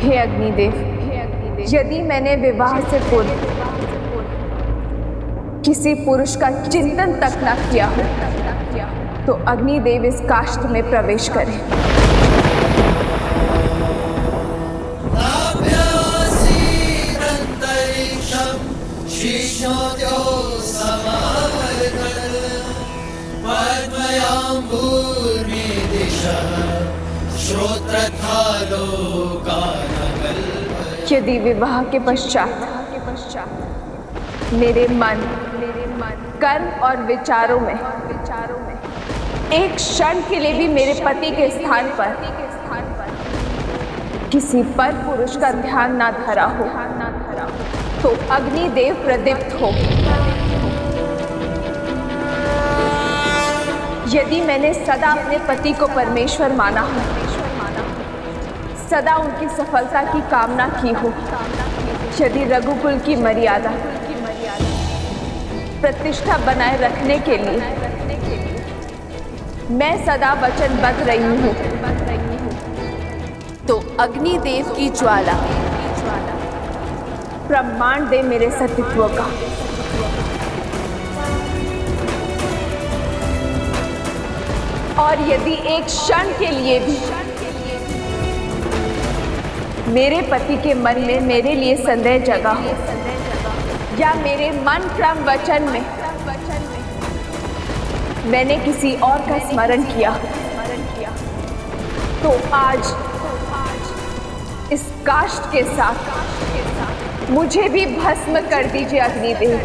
हे अग्निदेव, यदि मैंने विवाह से पूर्व किसी पुरुष का चिंतन तक न किया हो तो अग्निदेव इस काष्ठ में प्रवेश करें। यदि विवाह के पश्चात मेरे मन, कर्म और विचारों में एक क्षण के लिए भी मेरे पति के स्थान पर किसी पर पुरुष का ध्यान ना धरा हो तो अग्निदेव प्रदीप्त हो। यदि मैंने सदा अपने पति को परमेश्वर माना हो, सदा उनकी सफलता की कामना की हो, यदि रघुकुल की मर्यादा प्रतिष्ठा बनाए रखने के लिए मैं सदा वचनबद्ध रही हूँ तो अग्निदेव की ज्वाला प्रमाण दे मेरे सतीत्व का। और यदि एक क्षण के लिए भी मेरे पति के मन में मेरे लिए संदेह जगा हो या मेरे मन क्रम वचन में मैंने किसी और का स्मरण किया तो आज इस काष्ठ के साथ मुझे भी भस्म कर दीजिए अग्निदेव।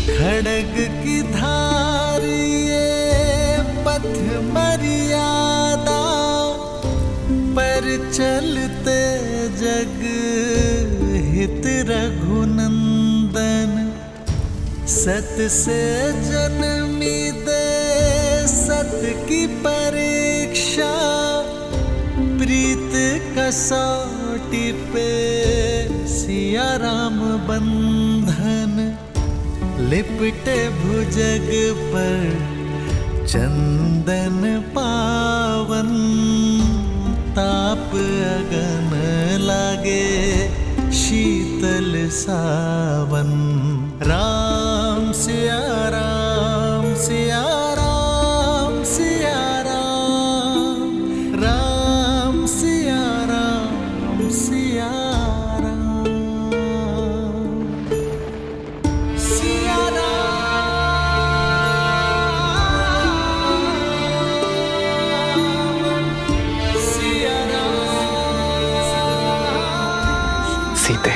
खड़ग की धारिये पथ मर्यादा पर चलते जग हित रघुनंदन। सत से जन्मी दे सत की परीक्षा प्रीत कसौटी पे सिया राम बंधन। लिपटे भुजग पर चंदन पावन ताप अगन लागे शीतल सावन। राम सिया राम सिया राम सिया राम राम सिया राम सिया सीते।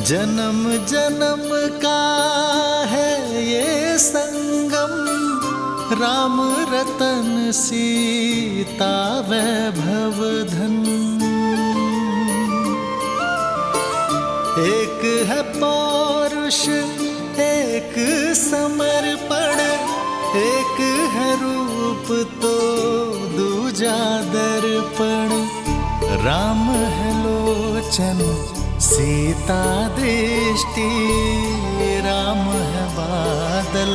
जन्म जन्म का है ये संगम, राम रतन सीता वैभव धन। एक है पौरुष एक समर्पण, एक है रूप तो दूजा दर्पण। राम है लोचन सीता दृष्टि, राम है बादल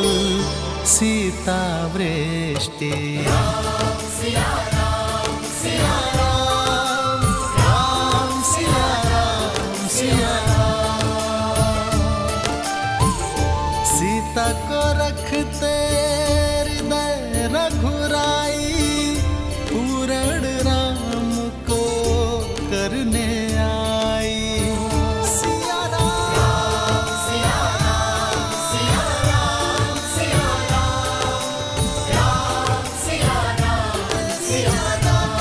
सीता वृष्टि। राम सिया राम सिया राम, राम सिया राम सिया राम। सीता को रखते हृदय रघुराई, पूर्ण राम को करने आई। सिया राम सिया राम सिया राम सिया राम, राम सिया राम सिया राम,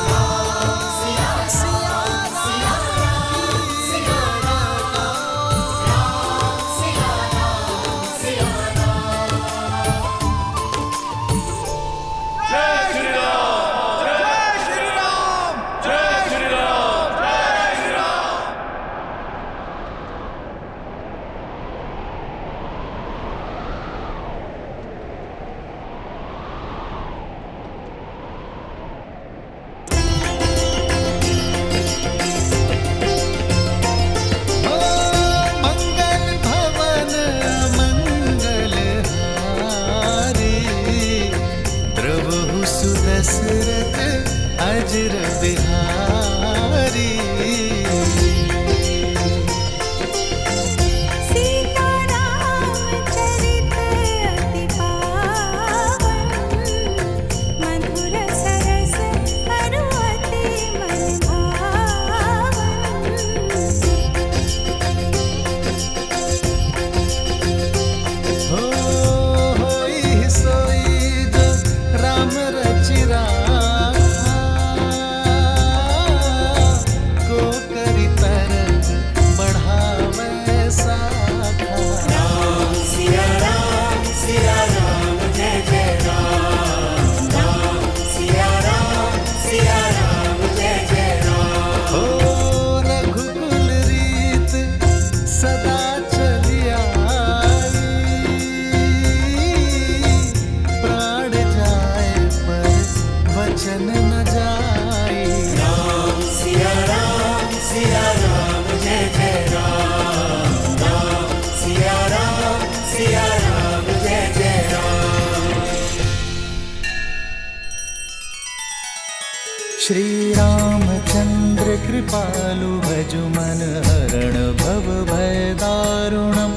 राम सिया सिया सिया राम सिया राम, राम सिया राम सिया राम। जय श्री राम, जय श्री राम, जय श्री राम, जय श्री राम। मंगल भवन मंगल हारी, द्रवहु सुदशरथ अजर बिहारी। सीता राम चरित अति पावन, मधुर सरस अरु अति मन भावन। होई सोई जो राम रचिरा, को करी तरत बढ़ावे साखा। राम सिया राम जय जय राम, राम सिया राम जय जय राम। हो रघुकुल रीत सदा चली आई, प्राण जाए पर वचन न जाए। राम सिया राम जय जय राम, राम सिया राम जय जय राम। श्री रामचंद्र कृपालु भजु मन हरण भव भय दारुणम।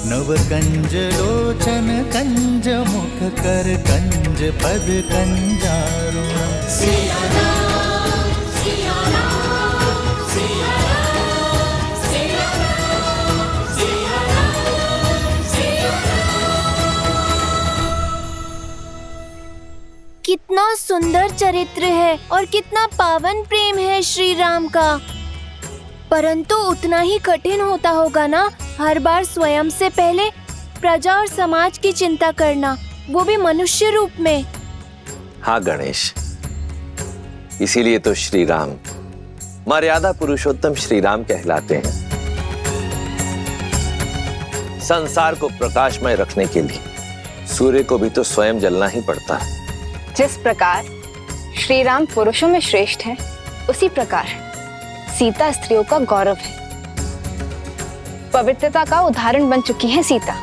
नव कंज लोचन कंज मुख कर कंज पद कंजारुणम। सिया राम सिया राम सिया राम सिया राम सिया राम सिया राम। कितना सुंदर चरित्र है और कितना पावन प्रेम है श्री राम का। परंतु उतना ही कठिन होता होगा ना हर बार स्वयं से पहले प्रजा और समाज की चिंता करना, वो भी मनुष्य रूप में। हाँ गणेश, इसीलिए तो श्री राम मर्यादा पुरुषोत्तम श्री राम कहलाते हैं। संसार को प्रकाशमय रखने के लिए सूर्य को भी तो स्वयं जलना ही पड़ता है। जिस प्रकार श्री राम पुरुषों में श्रेष्ठ हैं, उसी प्रकार सीता स्त्रियों का गौरव है। पवित्रता का उदाहरण बन चुकी है सीता।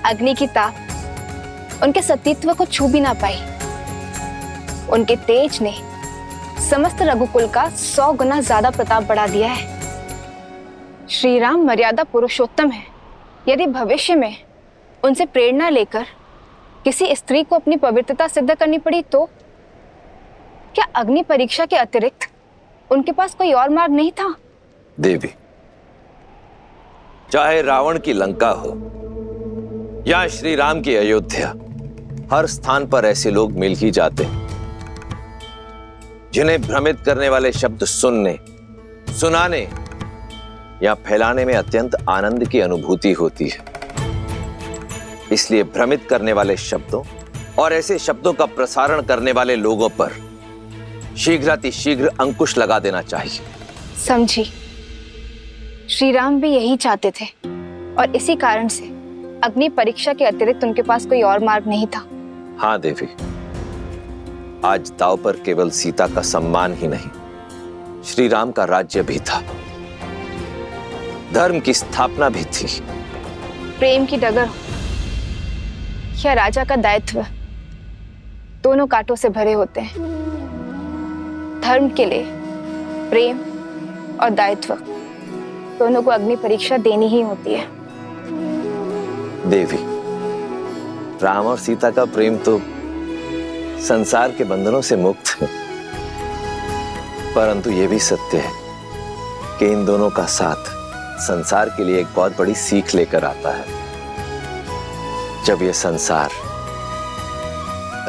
अग्नि की ताप उनके सतीत्व को छू भी ना पाई। उनके तेज ने समस्त रघुकुल का 100 गुना ज्यादा प्रताप बढ़ा दिया है। श्री राम मर्यादा पुरुषोत्तम है। यदि भविष्य में उनसे प्रेरणा लेकर किसी स्त्री को अपनी पवित्रता सिद्ध करनी पड़ी तो क्या अग्नि परीक्षा के अतिरिक्त उनके पास कोई और मार्ग नहीं था? देवी, चाहे रावण की लंका हो या श्री राम की अयोध्या, हर स्थान पर ऐसे लोग मिल ही जाते हैं जिन्हें भ्रमित करने वाले शब्द सुनने सुनाने या फैलाने में अत्यंत आनंद की अनुभूति होती है। इसलिए भ्रमित करने वाले शब्दों और ऐसे शब्दों का प्रसारण करने वाले लोगों पर शीघ्रातिशीघ्र अंकुश लगा देना चाहिए। समझी। श्री राम भी यही चाहते थे और इसी कारण से अग्नि परीक्षा के अतिरिक्त उनके पास कोई और मार्ग नहीं था। हाँ देवी, आज दांव पर केवल सीता का सम्मान ही नहीं, श्री राम का राज्य भी था, धर्म की स्थापना भी थी। प्रेम की डगर हो या राजा का दायित्व, दोनों कांटों से भरे होते हैं। धर्म के लिए प्रेम और दायित्व दोनों को अग्नि परीक्षा देनी ही होती है। देवी, राम और सीता का प्रेम तो संसार के बंधनों से मुक्त है, परंतु यह भी सत्य है कि इन दोनों का साथ संसार के लिए एक बहुत बड़ी सीख लेकर आता है। जब यह संसार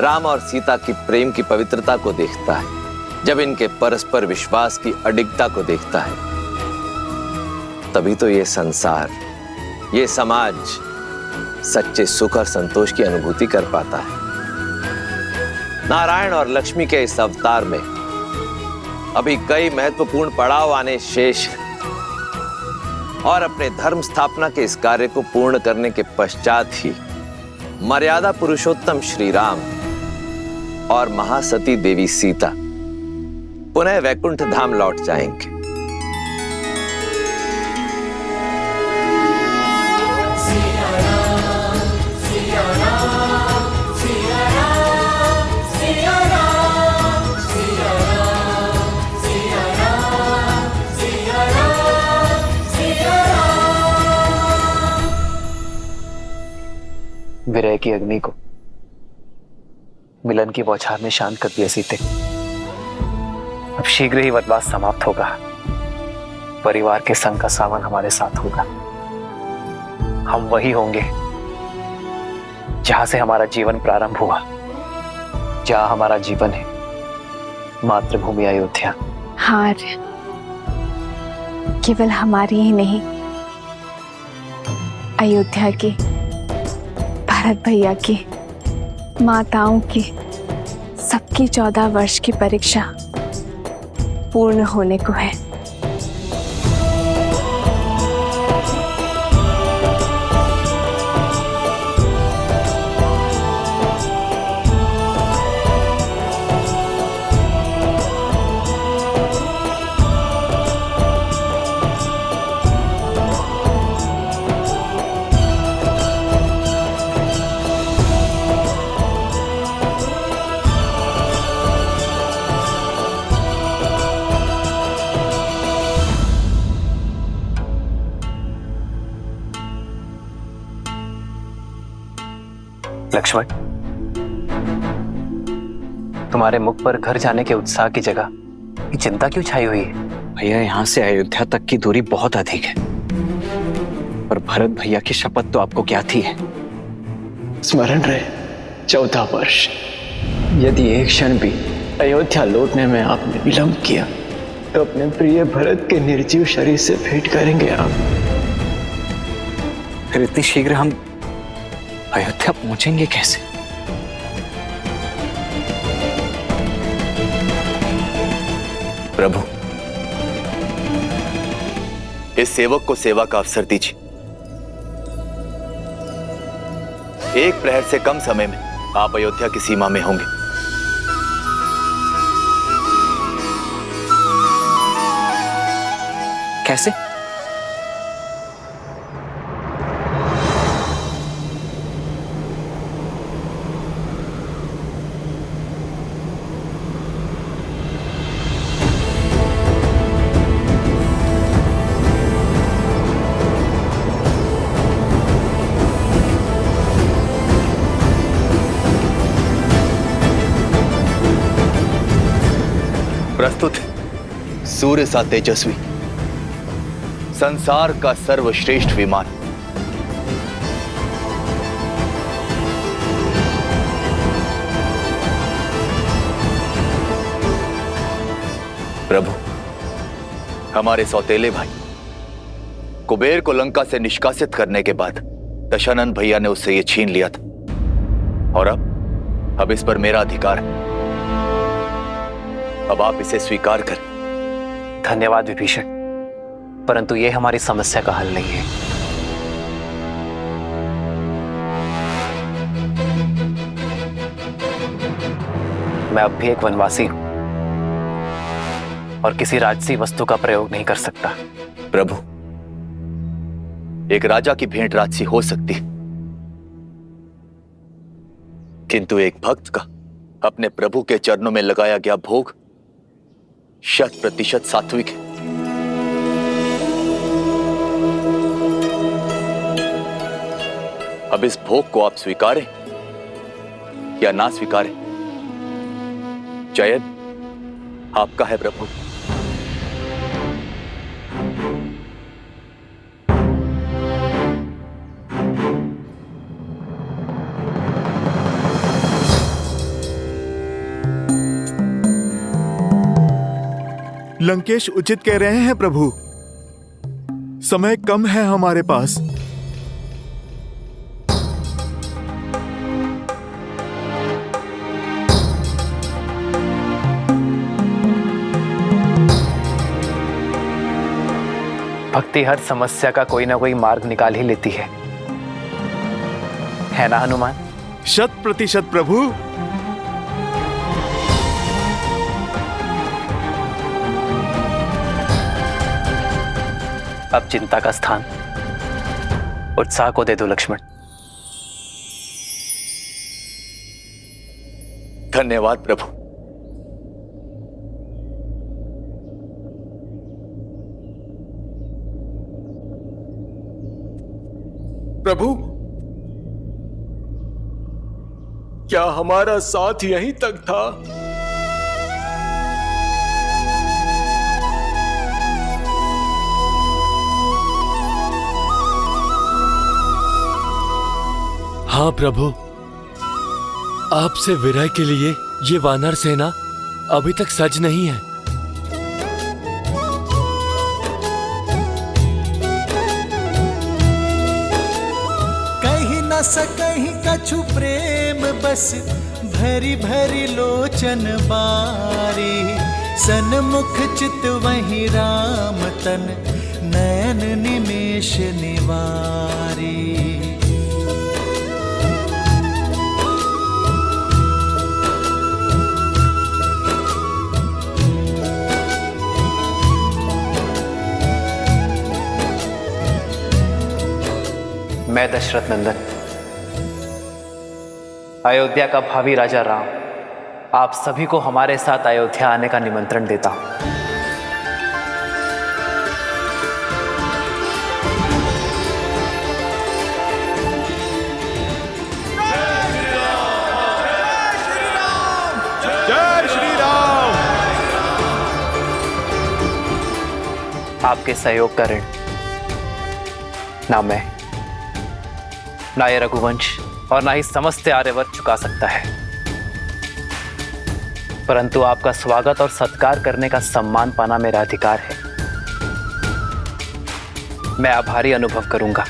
राम और सीता की प्रेम की पवित्रता को देखता है, जब इनके परस्पर विश्वास की अडिगता को देखता है, तभी तो यह संसार, यह समाज सच्चे सुख और संतोष की अनुभूति कर पाता है। नारायण और लक्ष्मी के इस अवतार में अभी कई महत्वपूर्ण पड़ाव आने शेष हैं और अपने धर्म स्थापना के इस कार्य को पूर्ण करने के पश्चात ही मर्यादा पुरुषोत्तम श्री राम और महासती देवी सीता पुनः वैकुंठ धाम लौट जाएंगे। विरह की अग्नि को मिलन की बौछार ने शांत कर दिया सीते। अब शीघ्र ही वनवास समाप्त होगा, परिवार के संग का सावन हमारे साथ होगा। हम वही होंगे जहां से हमारा जीवन प्रारंभ हुआ, जहां हमारा जीवन है मातृभूमि अयोध्या। हाँ, केवल हमारी ही नहीं, अयोध्या की, भरत भैया की, माताओं की, सबकी 14 वर्ष की परीक्षा पूर्ण होने को है। लक्ष्मण, तुम्हारे मुख पर घर जाने के उत्साह की जगह ये चिंता क्यों छाई हुई है? भैया, यहाँ से अयोध्या तक की दूरी बहुत अधिक है, पर भरत भैया की शपथ तो आपको क्या थी है? स्मरण रहे 14 वर्ष। यदि एक क्षण भी अयोध्या लौटने में आपने विलंब किया तो अपने प्रिय भरत के निर्जीव शरीर से भेंट करेंगे आप। फिर इतनी शीघ्र हम अयोध्या पहुंचेंगे कैसे? प्रभु, इस सेवक को सेवा का अवसर दीजिए। एक प्रहर से कम समय में आप अयोध्या की सीमा में होंगे। कैसे? प्रस्तुत सूर्य सा तेजस्वी, संसार का सर्वश्रेष्ठ विमान, प्रभु हमारे सौतेले भाई कुबेर को लंका से निष्कासित करने के बाद दशानन भैया ने उससे ये छीन लिया था, और अब इस पर मेरा अधिकार है। अब आप इसे स्वीकार करें। धन्यवाद विभीषण, परंतु ये हमारी समस्या का हल नहीं है। मैं अब भी एक वनवासी हूं और किसी राजसी वस्तु का प्रयोग नहीं कर सकता। प्रभु, एक राजा की भेंट राजसी हो सकती है, किंतु एक भक्त का अपने प्रभु के चरणों में लगाया गया भोग 100% सात्विक है। अब इस भोग को आप स्वीकारें या ना स्वीकारें, चयन आपका है प्रभु। लंकेश उचित कह रहे हैं प्रभु, समय कम है हमारे पास। भक्ति हर समस्या का कोई ना कोई मार्ग निकाल ही लेती है ना हनुमान? 100% प्रभु। अब चिंता का स्थान उत्साह को दे दो लक्ष्मण। धन्यवाद प्रभु। प्रभु, क्या हमारा साथ यहीं तक था? हाँ प्रभु, आपसे विरह के लिए ये वानर सेना अभी तक सज नहीं है। सकहि कछु प्रेम बस भरी भरी लोचन बारी, सन्मुख चित वही राम तन नयन निमेष निवारी। मैं दशरथ नंदन, अयोध्या का भावी राजा राम, आप सभी को हमारे साथ अयोध्या आने का निमंत्रण देता हूं। जय श्री राम। आपके सहयोग का ऋण ना मैं, ना ये रघुवंश और ना ही समस्त आर्यवर्त चुका सकता है, परंतु आपका स्वागत और सत्कार करने का सम्मान पाना मेरा अधिकार है। मैं आभारी अनुभव करूंगा।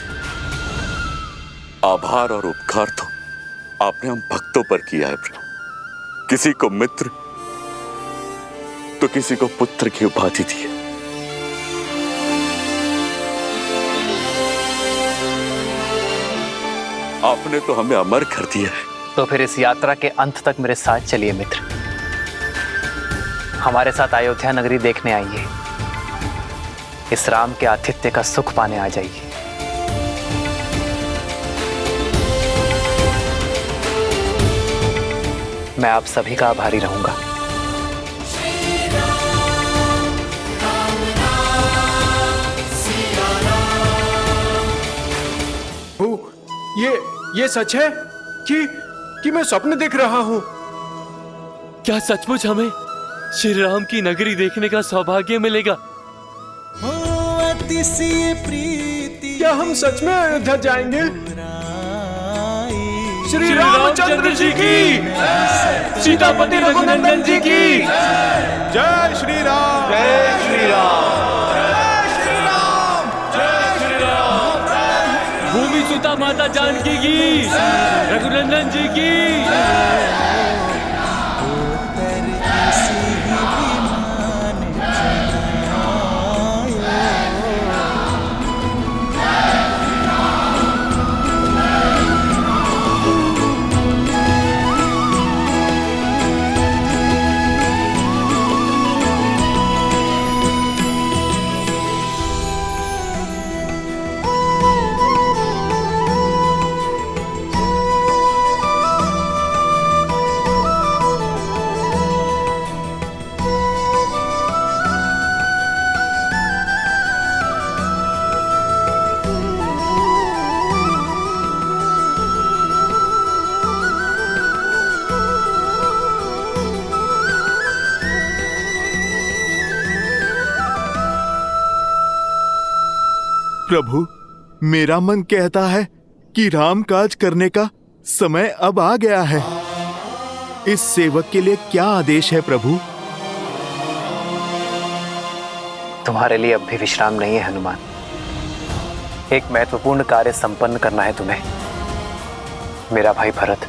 आभार और उपकार तो आपने हम भक्तों पर किया है प्रभु। किसी को मित्र तो किसी को पुत्र की उपाधि दी है। आपने तो हमें अमर कर दिया है। तो फिर इस यात्रा के अंत तक मेरे साथ चलिए मित्र, हमारे साथ अयोध्या नगरी देखने आइए, इस राम के आतिथ्य का सुख पाने आ जाइए। मैं आप सभी का आभारी रहूंगा। ये सच है कि मैं स्वप्न देख रहा हूँ? क्या सचमुच हमें श्री राम की नगरी देखने का सौभाग्य मिलेगा? क्या हम सच में अयोध्या जाएंगे? श्री रामचंद्र जी की, सीतापति रघुनंदन जी की जय श्री राम। जय श्री राम। सीता माता जानकी की, रघुनंदन जी की। प्रभु, मेरा मन कहता है कि राम काज करने का समय अब आ गया है। इस सेवक के लिए क्या आदेश है प्रभु? तुम्हारे लिए अब भी विश्राम नहीं है हनुमान। एक महत्वपूर्ण कार्य संपन्न करना है तुम्हें। मेरा भाई भरत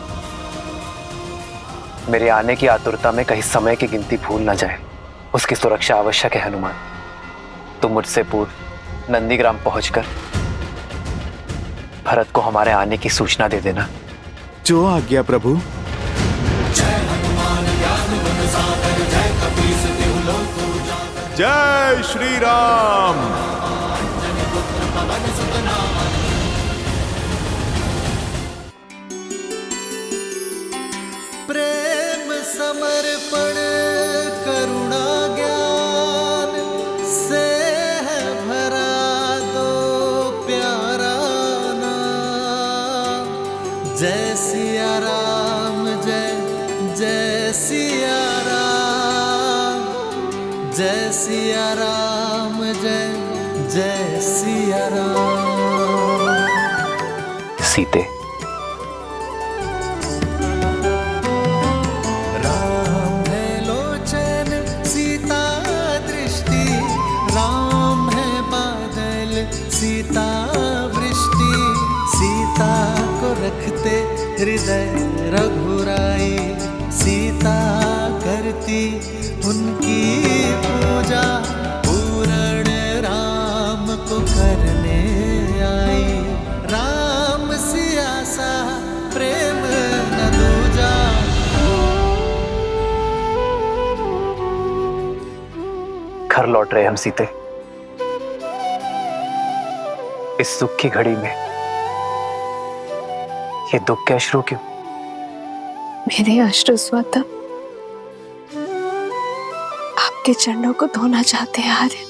मेरे आने की आतुरता में कहीं समय की गिनती भूल ना जाए, उसकी सुरक्षा आवश्यक है हनुमान। तुम मुझसे पूर्व नंदीग्राम पहुंचकर भरत को हमारे आने की सूचना दे देना। जो आज्ञा प्रभु। जय श्री राम। प्रेम समर्पण करुणा ज्ञान से है भरा दो प्यारा नाम। जय सिया राम, जय जय सिया राम, जय सिया राम, जय जय सिया राम। सीते, राम है लोचन सीता दृष्टि, राम है बादल सीता वृष्टि। सीता को रखते हृदय रघुराई, सीता करती उनकी पूजा। पूर्ण राम को करने आई, राम सिया सा प्रेम न दूजा। घर लौट रहे हम सीते। इस सुख की घड़ी में ये दुख के अश्रु क्यों? मेरे अश्रु स्वतः आपके चरणों को धोना चाहते हैं आर्य।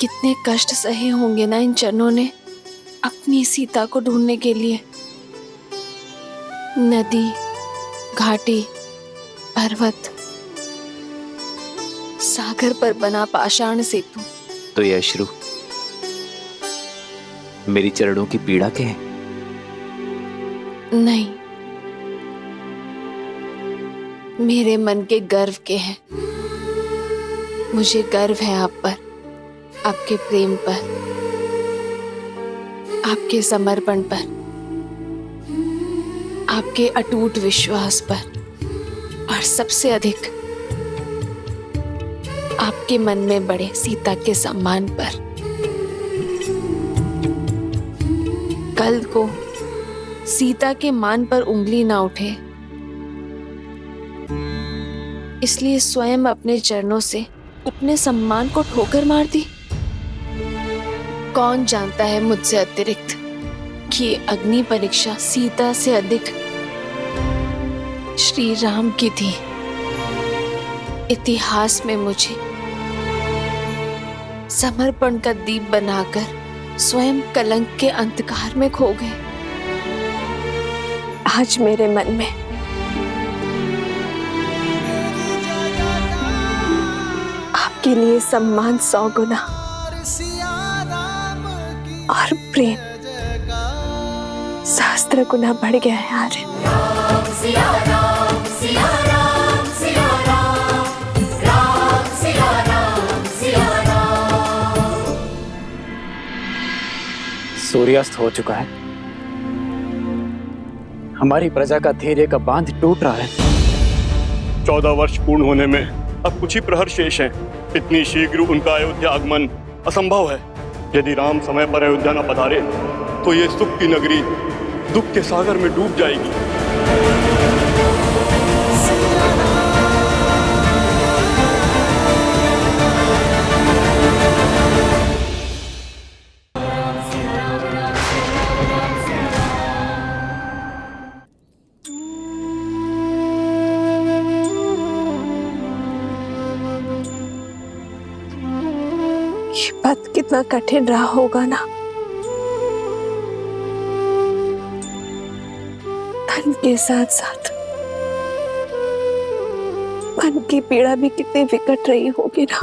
कितने कष्ट सहे होंगे ना इन चरणों ने अपनी सीता को ढूंढने के लिए। नदी, घाटी, पर्वत, सागर पर बना पाषाण सेतु। तो ये अश्रु मेरी चरणों की पीड़ा के हैं? नहीं, मेरे मन के गर्व के हैं। मुझे गर्व है आप पर, आपके प्रेम पर, आपके समर्पण पर, आपके अटूट विश्वास पर, और सबसे अधिक आपके मन में बड़े सीता के सम्मान पर। कल को सीता के मान पर उंगली ना उठे, इसलिए स्वयं अपने चरणों से अपने सम्मान को ठोकर मार दी। कौन जानता है मुझसे अतिरिक्त कि ये अग्नि परीक्षा सीता से अधिक श्री राम की थी। इतिहास में मुझे समर्पण का दीप बनाकर स्वयं कलंक के अंधकार में खो गए। आज मेरे मन में आपके लिए सम्मान 100 गुना और प्रेम सहस्त्र गुना बढ़ गया है आर्य। सूर्यास्त हो चुका है। हमारी प्रजा का धैर्य का बांध टूट रहा है। 14 वर्ष पूर्ण होने में अब कुछ ही प्रहर शेष हैं। इतनी शीघ्र उनका अयोध्या आगमन असंभव है। यदि राम समय पर अयोध्या न पधारे तो ये सुख की नगरी दुख के सागर में डूब जाएगी। ये पथ कितना कठिन रहा होगा ना। धन के साथ साथ मन की पीड़ा भी कितनी विकट रही होगी ना।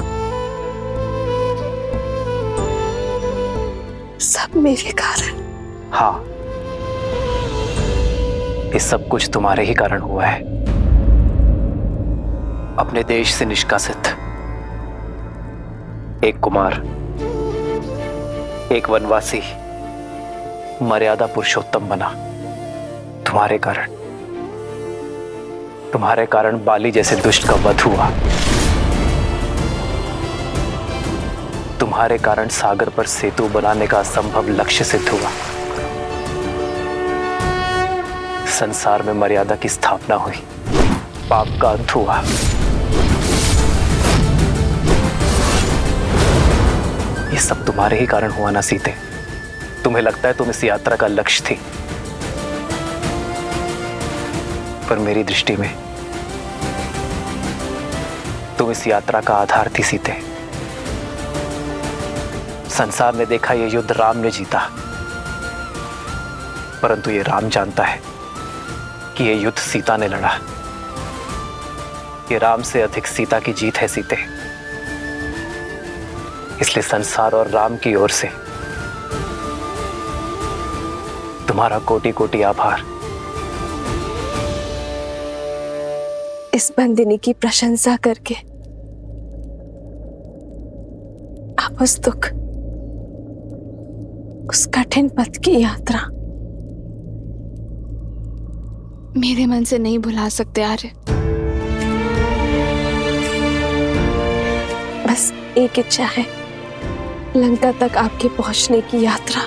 सब मेरे कारण। हाँ, ये सब कुछ तुम्हारे ही कारण हुआ है। अपने देश से निष्कासित एक कुमार, एक वनवासी मर्यादा पुरुषोत्तम बना तुम्हारे कारण बाली जैसे दुष्ट का वध हुआ। तुम्हारे कारण सागर पर सेतु बनाने का असंभव लक्ष्य सिद्ध हुआ। संसार में मर्यादा की स्थापना हुई, पाप का अंत हुआ। ये सब तुम्हारे ही कारण हुआ ना सीते। तुम्हें लगता है तुम इस यात्रा का लक्ष्य थी, पर मेरी दृष्टि में तुम इस यात्रा का आधार थी सीते। संसार ने देखा ये युद्ध राम ने जीता, परंतु ये राम जानता है कि ये युद्ध सीता ने लड़ा। ये राम से अधिक सीता की जीत है सीते। इसलिए संसार और राम की ओर से तुम्हारा कोटि कोटि आभार। इस बंदिनी की प्रशंसा करके आप उस दुख, उस कठिन पथ की यात्रा मेरे मन से नहीं भुला सकते आर्य। बस एक इच्छा है, लंका तक आपके पहुंचने की यात्रा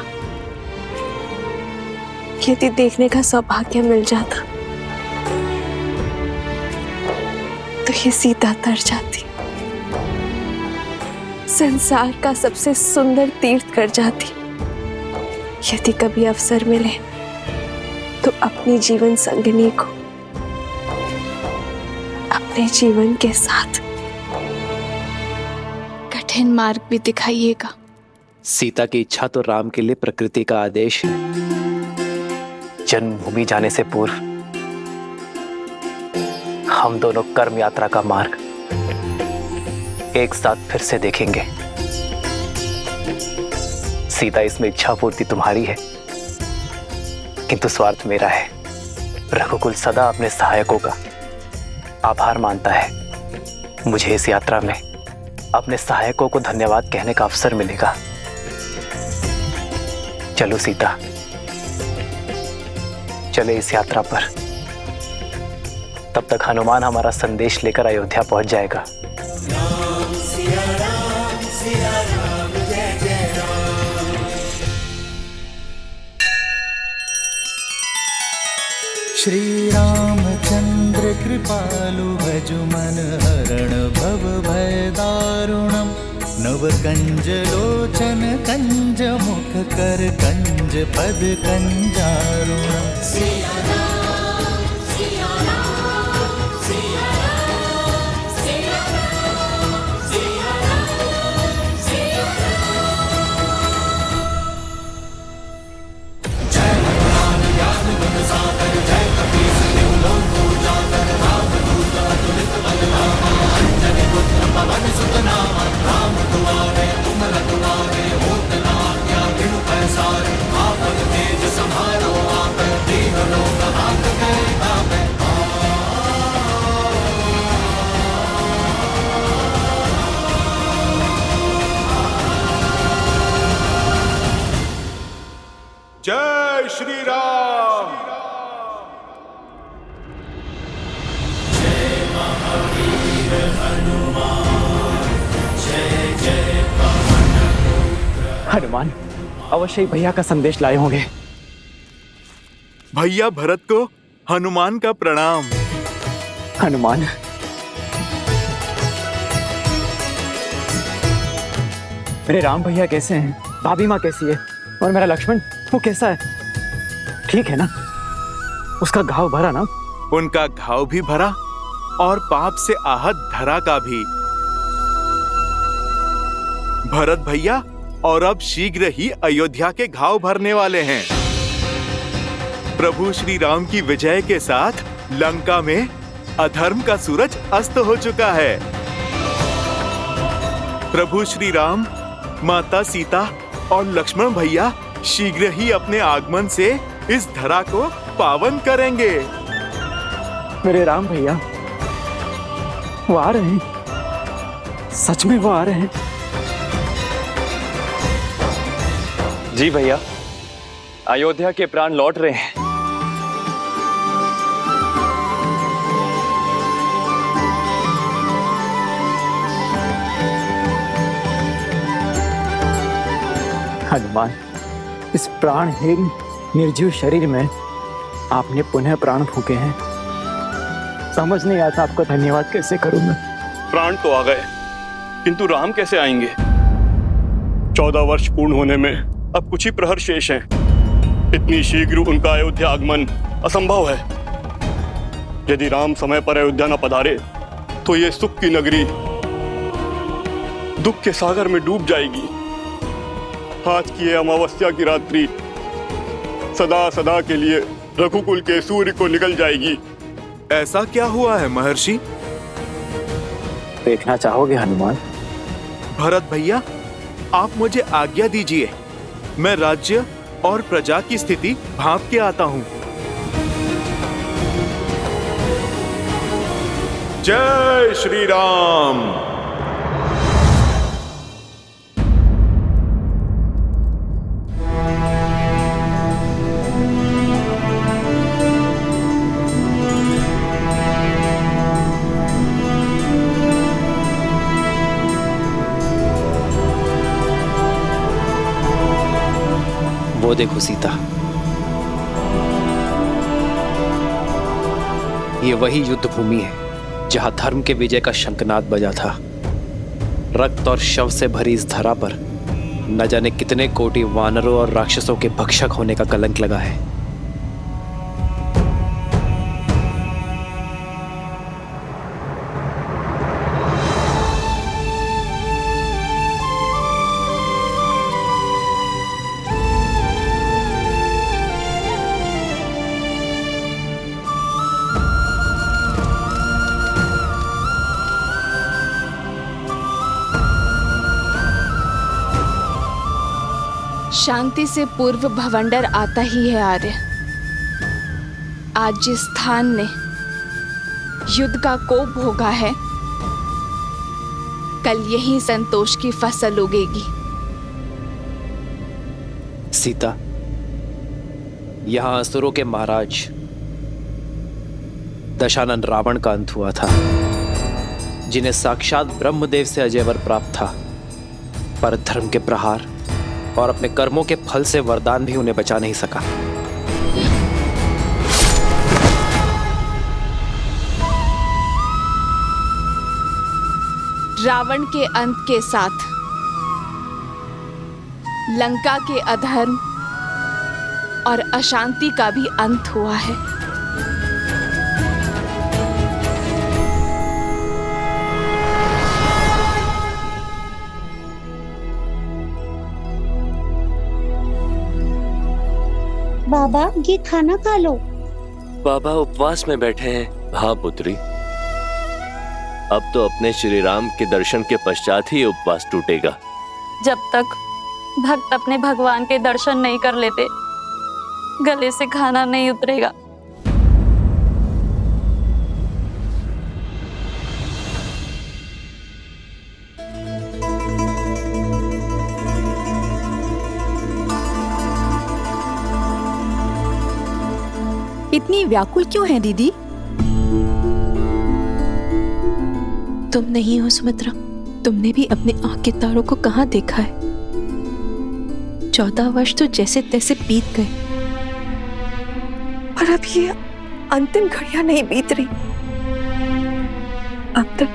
यदि देखने का सौभाग्य मिल जाता तो ये सीता तर जाती, संसार का सबसे सुंदर तीर्थ कर जाती। यदि कभी अवसर मिले तो अपनी जीवन संगिनी को अपने जीवन के साथ कठिन मार्ग भी दिखाइएगा। सीता की इच्छा तो राम के लिए प्रकृति का आदेश है। जन्मभूमि जाने से पूर्व हम दोनों कर्म यात्रा का मार्ग एक साथ फिर से देखेंगे। सीता, इसमें इच्छा पूर्ति तुम्हारी है, किंतु स्वार्थ मेरा है। रघुकुल सदा अपने सहायकों का आभार मानता है। मुझे इस यात्रा में अपने सहायकों को धन्यवाद कहने का अवसर मिलेगा। चलो सीता, चले इस यात्रा पर। तब तक हनुमान हमारा संदेश लेकर अयोध्या पहुंच जाएगा। श्री रामचंद्र कृपालु भजु मन हरण भव भय दारुणम नव कंज लोचन कंज मुख कर कंज पद कंजारुणम। आप तेज संहारो आप दीन लोक हनुमान अवश्य ही भैया का संदेश लाए होंगे। भैया भरत को हनुमान का प्रणाम। हनुमान, मेरे राम भैया कैसे हैं? भाभी माँ कैसी है? और मेरा लक्ष्मण, वो कैसा है? ठीक है ना? उसका घाव भरा ना? उनका घाव भी भरा और पाप से आहत धरा का भी। भरत भैया और अब शीघ्र ही अयोध्या के घाव भरने वाले हैं। प्रभु श्री राम की विजय के साथ लंका में अधर्म का सूरज अस्त हो चुका है। प्रभु श्री राम, माता सीता और लक्ष्मण भैया शीघ्र ही अपने आगमन से इस धरा को पावन करेंगे। मेरे राम भैया वो आ रहे हैं, सच में वो आ रहे हैं। जी भैया, अयोध्या के प्राण लौट रहे हैं। हनुमान, इस प्राणहीन निर्जीव शरीर में आपने पुनः प्राण फूके हैं। समझ नहीं आता आपका धन्यवाद कैसे करूं मैं। प्राण तो आ गए, किंतु राम कैसे आएंगे? 14 वर्ष पूर्ण होने में अब कुछ ही प्रहर शेष हैं। इतनी शीघ्र उनका अयोध्या आगमन असंभव है। यदि राम समय पर अयोध्या न पधारे तो ये सुख की नगरी दुख के सागर में डूब जाएगी। आज की ये अमावस्या की रात्रि सदा सदा के लिए रघुकुल के सूर्य को निकल जाएगी। ऐसा क्या हुआ है महर्षि? देखना चाहोगे हनुमान? भरत भैया, आप मुझे आज्ञा दीजिए, मैं राज्य और प्रजा की स्थिति भांप के आता हूँ। जय श्री राम। वो देखो सीता, ये वही युद्ध भूमि है जहां धर्म के विजय का शंखनाद बजा था। रक्त और शव से भरी इस धरा पर न जाने कितने कोटि वानरों और राक्षसों के भक्षक होने का कलंक लगा है। शांति से पूर्व भवंडर आता ही है आर्य। आज जिस स्थान ने युद्ध का कोप भोगा है, कल यही संतोष की फसल उगेगी। सीता, यहां असुरों के महाराज दशानन रावण का अंत हुआ था, जिन्हें साक्षात ब्रह्मदेव से अजय वर प्राप्त था, पर धर्म के प्रहार और अपने कर्मों के फल से वरदान भी उन्हें बचा नहीं सका। रावण के अंत के साथ लंका के अधर्म और अशांति का भी अंत हुआ है। बाबा, ये खाना खा लो। बाबा उपवास में बैठे हैं। हाँ पुत्री, अब तो अपने श्री राम के दर्शन के पश्चात ही उपवास टूटेगा। जब तक भक्त अपने भगवान के दर्शन नहीं कर लेते, गले से खाना नहीं उतरेगा। इतनी व्याकुल क्यों है दीदी? तुम नहीं हो सुमित्रा, तुमने भी अपने आंख के तारों को कहाँ देखा है? 14 वर्ष तो जैसे तैसे बीत गए, पर अब ये अंतिम घड़ियां नहीं बीत रही। अब तक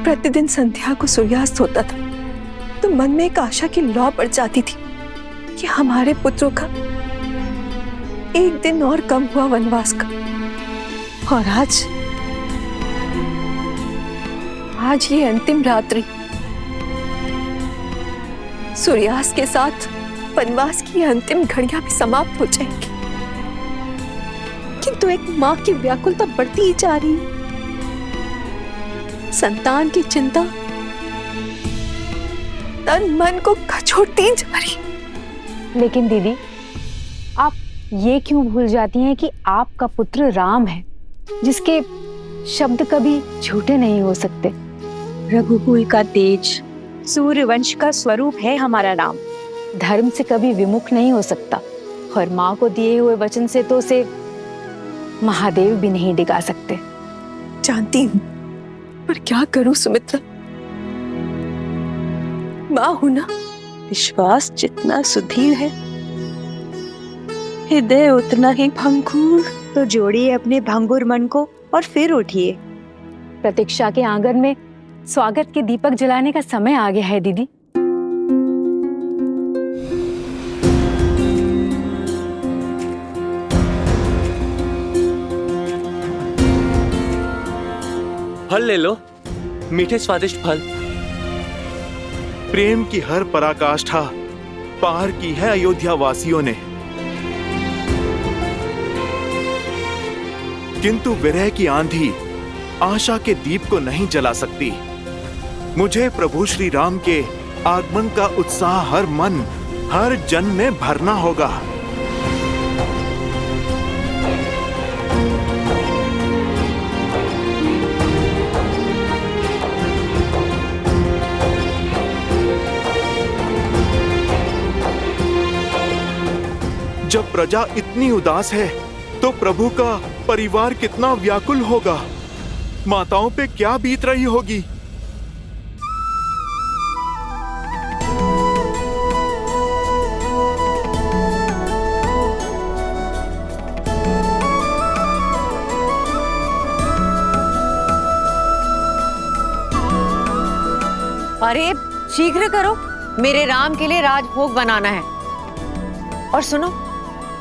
प्रतिदिन संध्या को सूर्यास्त होता था तो मन में एक आशा की लौ पड़ जाती थी कि हमारे पुत्रों का एक दिन और कम हुआ वनवास का। और आज ये अंतिम रात्रि, सूर्यास्त के साथ वनवास की अंतिम घड़ियां भी समाप्त हो जाएंगी, किंतु एक मां की व्याकुलता बढ़ती ही जा रही है। संतान की चिंता तन मन को कचोटती जा रही। लेकिन दीदी, आप ये क्यों भूल जाती हैं कि आपका पुत्र राम है, जिसके शब्द कभी झूठे नहीं हो सकते। रघुकुल का तेज, सूर्यवंश का स्वरूप है हमारा राम। धर्म से कभी विमुख नहीं हो सकता, और माँ को दिए हुए वचन से तो उसे महादेव भी नहीं डिगा सकते। जानती हूँ, पर क्या करूं सुमित्रा, माँ हूं ना। विश्वास जितना सुधीर है, हृदय उतना ही भंगुर। तो जोड़िए अपने भंगुर मन को और फिर उठिए। प्रतीक्षा के आंगन में स्वागत के दीपक जलाने का समय आ गया है दीदी। फल ले लो, मीठे स्वादिष्ट फल। प्रेम की हर पराकाष्ठा पार की है अयोध्या वासियों ने, किंतु विरह की आंधी आशा के दीप को नहीं जला सकती। मुझे प्रभु श्री राम के आगमन का उत्साह हर मन, हर जन में भरना होगा। जब प्रजा इतनी उदास है तो प्रभु का परिवार कितना व्याकुल होगा। माताओं पे क्या बीत रही होगी। अरे शीघ्र करो, मेरे राम के लिए राजभोग बनाना है। और सुनो,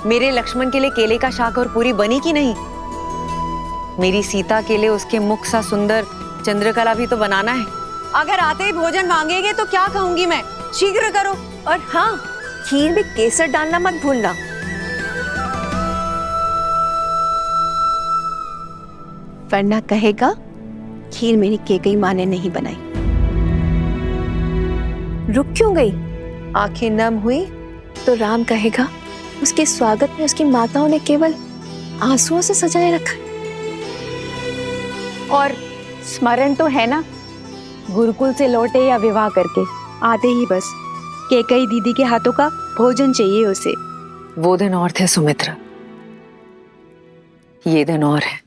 मेरे लक्ष्मण के लिए केले का शाक और पूरी बनी कि नहीं? मेरी सीता के लिए उसके मुख सा सुंदर चंद्रकला भी तो बनाना है। अगर आते ही भोजन मांगेंगे तो क्या कहूंगी मैं? शीघ्र करो। और हाँ, खीर में केसर डालना मत भूलना। वरना कहेगा खीर मेरी केकई माँ ने नहीं बनाई। रुक क्यों गई? आंखें नम हुई तो राम कहेगा उसके स्वागत में उसकी माताओं ने केवल आंसुओं से सजाए रखा। और स्मरण तो है ना, गुरुकुल से लौटे या विवाह करके आते ही बस केकई दीदी के हाथों का भोजन चाहिए उसे। वो दिन और थे सुमित्रा, ये दिन और है।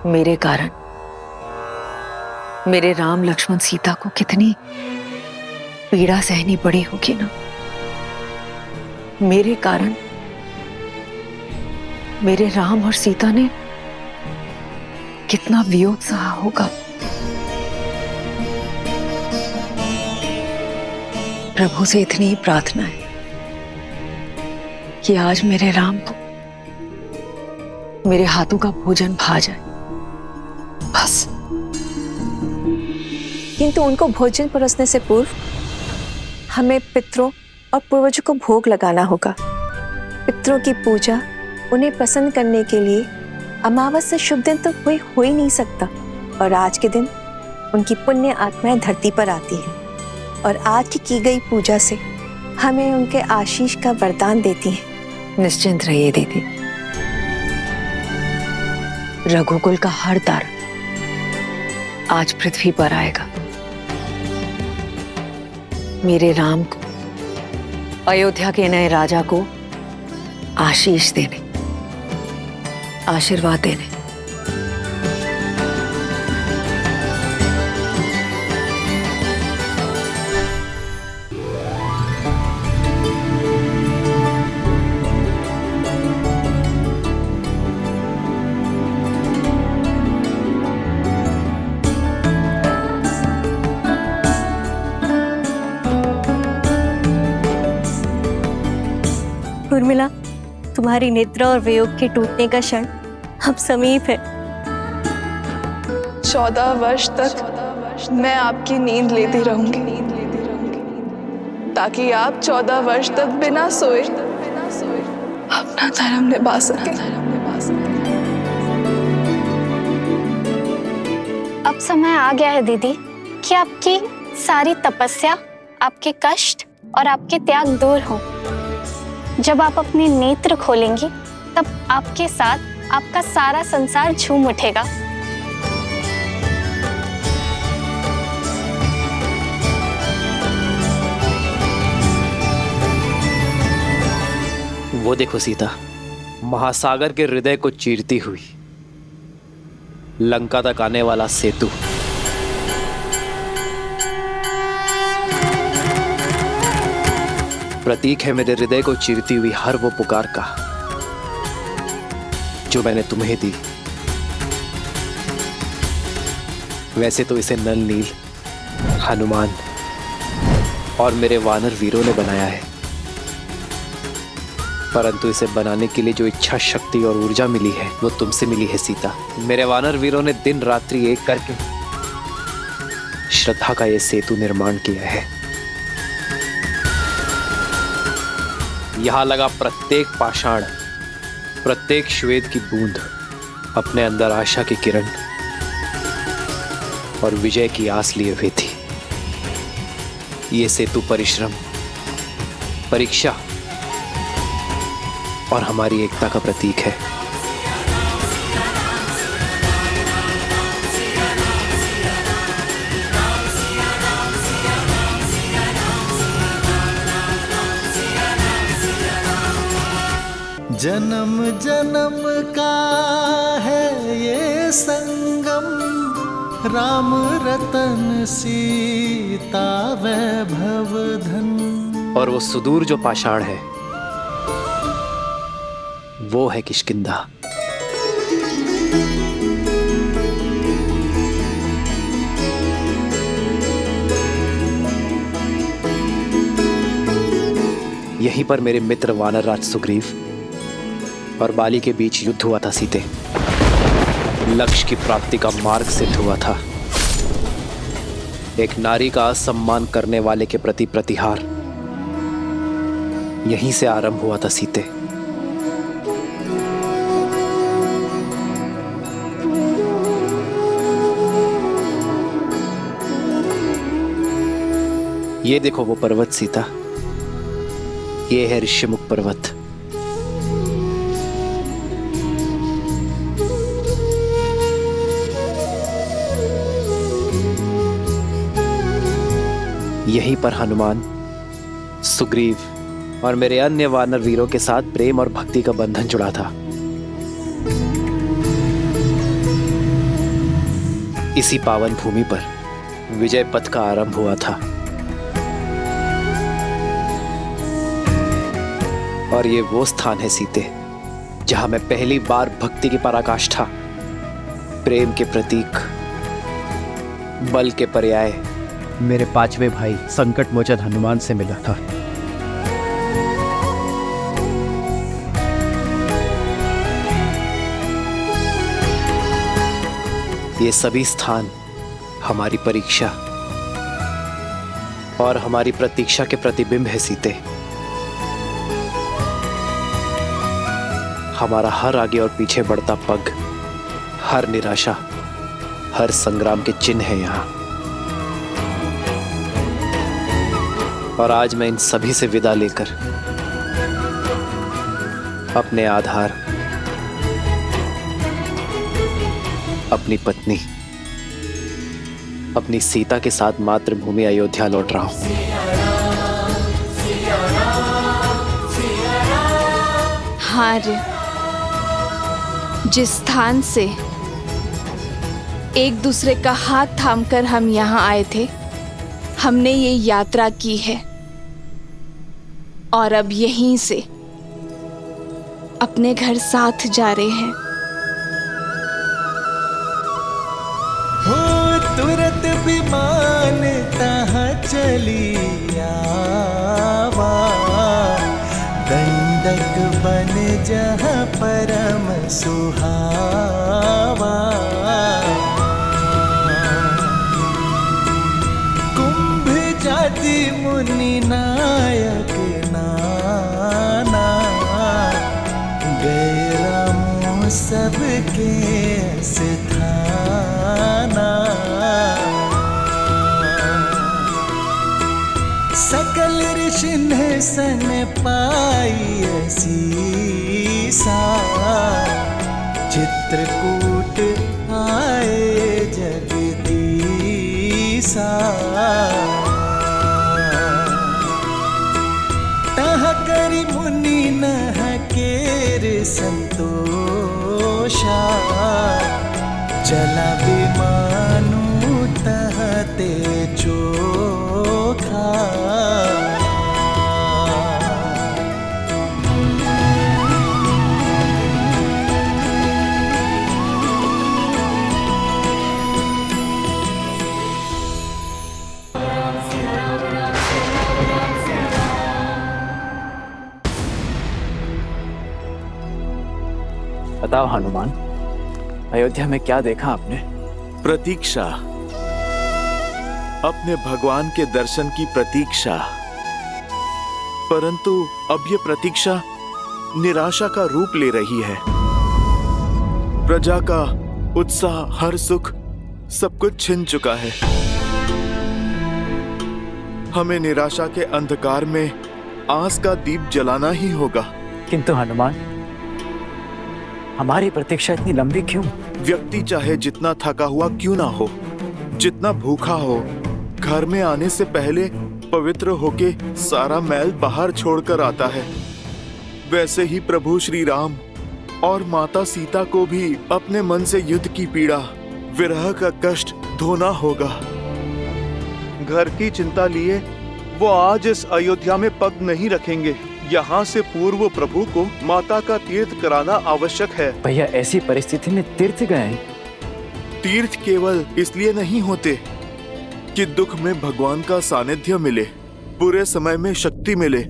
मेरे कारण मेरे राम लक्ष्मण सीता को कितनी पीड़ा सहनी पड़ी होगी ना। मेरे कारण मेरे राम और सीता ने कितना वियोग सहा होगा। प्रभु से इतनी ही प्रार्थना है कि आज मेरे राम को मेरे हाथों का भोजन भा जाए, बस। किंतु उनको भोजन परोसने से पूर्व हमें पितरों और पूर्वजों को भोग लगाना होगा। पितरों की पूजा उन्हें प्रसन्न करने के लिए अमावस्या शुभ दिन तो कोई हो ही नहीं सकता, और आज के दिन उनकी पुण्य आत्माएं धरती पर आती हैं और आज की गई पूजा से हमें उनके आशीष का वरदान देती हैं। निश्चिंत रहिए दीदी, रघुकुल का हर तारा आज पृथ्वी पर आएगा मेरे राम को, अयोध्या के नए राजा को आशीष देने, आशीर्वाद देने। उर्मिला, तुम्हारी निद्रा और वियोग के टूटने का क्षण अब समीप है। 14 वर्ष तक मैं आपकी नींद लेती रहूंगी, ताकि आप 14 वर्ष तक बिना सोए अपना धर्म निभा सके। अब समय आ गया है दीदी कि आपकी सारी तपस्या, आपके कष्ट और आपके त्याग दूर हो। जब आप अपने नेत्र खोलेंगी तब आपके साथ आपका सारा संसार झूम उठेगा। वो देखो सीता, महासागर के हृदय को चीरती हुई लंका तक आने वाला सेतु। प्रतीक है मेरे हृदय को चीरती हुई हर वो पुकार का जो मैंने तुम्हें दी। वैसे तो इसे नल नील, हनुमान और मेरे वानर वीरों ने बनाया है, परंतु इसे बनाने के लिए जो इच्छा शक्ति और ऊर्जा मिली है वो तुमसे मिली है सीता। मेरे वानर वीरों ने दिन रात्रि एक करके श्रद्धा का ये सेतु निर्माण किया है। यहां लगा प्रत्येक पाषाण, प्रत्येक श्वेत की बूंद अपने अंदर आशा की किरण और विजय की आस लिए हुई थी। ये सेतु परिश्रम, परीक्षा और हमारी एकता का प्रतीक है। जन्म जन्म का है ये संगम, राम रतन सीता वैभव धन। और वो सुदूर जो पाषाण है वो है किष्किंधा। यहीं पर मेरे मित्र वानरराज सुग्रीव और बाली के बीच युद्ध हुआ था सीते। लक्ष्य की प्राप्ति का मार्ग सिद्ध हुआ था। एक नारी का सम्मान करने वाले के प्रति प्रतिहार यहीं से आरंभ हुआ था सीते। ये देखो वो पर्वत सीता, ये है ऋष्यमुख पर्वत। यहीं पर हनुमान, सुग्रीव और मेरे अन्य वानर वीरों के साथ प्रेम और भक्ति का बंधन जुड़ा था। इसी पावन भूमि पर विजय पथ का आरंभ हुआ था। और ये वो स्थान है सीते जहां मैं पहली बार भक्ति की पराकाष्ठा, प्रेम के प्रतीक, बल के पर्याय मेरे पांचवे भाई संकट मोचन हनुमान से मिला था। ये सभी स्थान हमारी परीक्षा और हमारी प्रतीक्षा के प्रतिबिंब है सीते। हमारा हर आगे और पीछे बढ़ता पग, हर निराशा, हर संग्राम के चिन्ह है यहाँ। और आज मैं इन सभी से विदा लेकर अपने आधार, अपनी पत्नी, अपनी सीता के साथ मातृभूमि अयोध्या लौट रहा हूं। आर्य, जिस स्थान से एक दूसरे का हाथ थामकर हम यहाँ आए थे, हमने ये यात्रा की है और अब यहीं से अपने घर साथ जा रहे हैं। हो तुरंत विमान तहाँ चली आवा, दंडक बन जहाँ परम सुहावा। कुंभ जाति मुनि नायक नाना, गए रामों सबके स्थाना। सकल ऋषि ने सन पाई असीसा, चित्रकूट आए जगदीसा। तह करि मुनि नह केर संतोषा, जला विमानु तहते चोखा। बताओ हनुमान, अयोध्या में क्या देखा आपने? प्रतीक्षा, अपने भगवान के दर्शन की प्रतीक्षा। परंतु अब ये प्रतीक्षा निराशा का रूप ले रही है। प्रजा का उत्साह, हर सुख, सब कुछ छिन चुका है। हमें निराशा के अंधकार में आस का दीप जलाना ही होगा। किंतु हनुमान, हमारी प्रतीक्षा इतनी लंबी क्यों? व्यक्ति चाहे जितना थका हुआ क्यों ना हो, जितना भूखा हो, घर में आने से पहले पवित्र होके सारा मैल बाहर छोड़कर आता है। वैसे ही प्रभु श्री राम और माता सीता को भी अपने मन से युद्ध की पीड़ा, विरह का कष्ट धोना होगा। घर की चिंता लिए वो आज इस अयोध्या में पग नहीं रखेंगे। यहाँ से पूर्व प्रभु को माता का तीर्थ कराना आवश्यक है। भैया, ऐसी परिस्थिति में तीर्थ गए? तीर्थ केवल इसलिए नहीं होते कि दुख में भगवान का सानिध्य मिले, बुरे समय में शक्ति मिले,